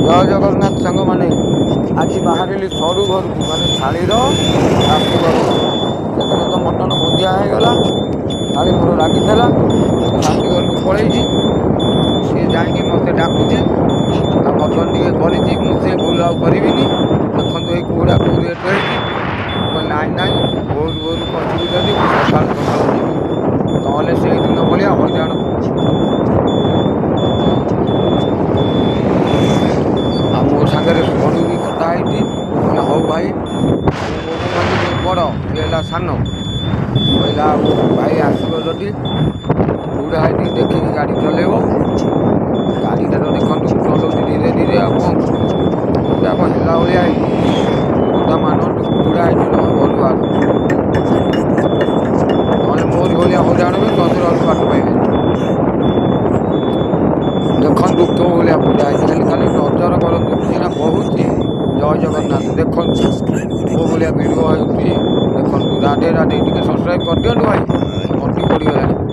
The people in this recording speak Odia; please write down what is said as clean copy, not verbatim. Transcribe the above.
ଜୟ ଜଗନ୍ନାଥ ସାଙ୍ଗମାନେ। ଆଜି ବାହାରିଲି ସରୁ ଘରକୁ, ମାନେ ଶାଳୀର ଶାଶୁ ଘରକୁ। ସେଦିନ ତ ମଟନ ଭୋଜିଆ ହେଇଗଲା, ଶାଳୀ ମୋର ରାଗିଥିଲା, ଶାଶୁ ଘରକୁ ପଳେଇଛି। ସିଏ ଯାଇକି ମୋତେ ଡାକୁଛି, ଆଉ ମଟନ ଟିକେ କରିଛି। ମୁଁ ସେ ଭୁଲ ଆଉ କରିବିନି। ଦେଖନ୍ତୁ ଏଇ କୁହୁଡ଼ା କୋଉ ରେଟ୍ ହେଇଛି। ମୁଁ କହିଲି ନାଇଁ ନାଇଁ, ଭୋରୁ ଭୋରୁ କଷିବି ଯଦି ମୁଁ ସକାଳୁ ସକାଳୁ ଯିବି, ନହେଲେ ସେଇଦିନ ଭଳିଆ ହଇରାଣ। ଆଉ ମୋ ସାଙ୍ଗରେ ସରୁ ବି କଟା ହେଇଛି। କହିଲା ହଉ ଭାଇ। ମୁଁ ମାନେ ବଡ଼, ସିଏ ହେଲା ସାନ। କହିଲା ଆଉ ଭାଇ ଆସିବ ଯଦି ବୁଢ଼ା ହେଇକି ଦେଖିକି ଗାଡ଼ି ଚଲେଇବ। ଗାଡ଼ିଟା ତ ଦେଖନ୍ତୁ ମୁଁ ଚଲାଉଛି ଧୀରେ ଧୀରେ, ଆଉ କ'ଣ କରିବି। ଏଇଟା କ'ଣ ହେଲା ଭଳିଆ ହେଇଛି। ମୋ କଥା ମାନନ୍ତୁ, ବୁଢ଼ା ହେଇଛି ଜମା ଘରୁ ବାହାରନ୍ତୁ, ନହେଲେ ମୋରି ଭଳିଆ ହଇରାଣ ହେବେ, ଚନ୍ଦ୍ରରୁ ବାଟ ପାଇବେନି। ଦେଖନ୍ତୁ କେଉଁ ଭଳିଆ ବୁଢ଼ା ହେଇଛି, ଖାଲି ଖାଲି ନଜର କରନ୍ତୁ। ମୁଁ ସିନା କହୁଛି ଜୟ ଜଗନ୍ନାଥ, ଦେଖନ୍ତୁ କେଉଁ ଭଳିଆ ଭିଡ଼ିଓ ହେଉଛି। ଦେଖନ୍ତୁ ରାଧେ ରାଧେ। ଟିକେ ସବସ୍କ୍ରାଇବ୍ କରିଦିଅନ୍ତୁ ଭାଇ, ତଣ୍ଟି ପଡ଼ିଗଲାଣି।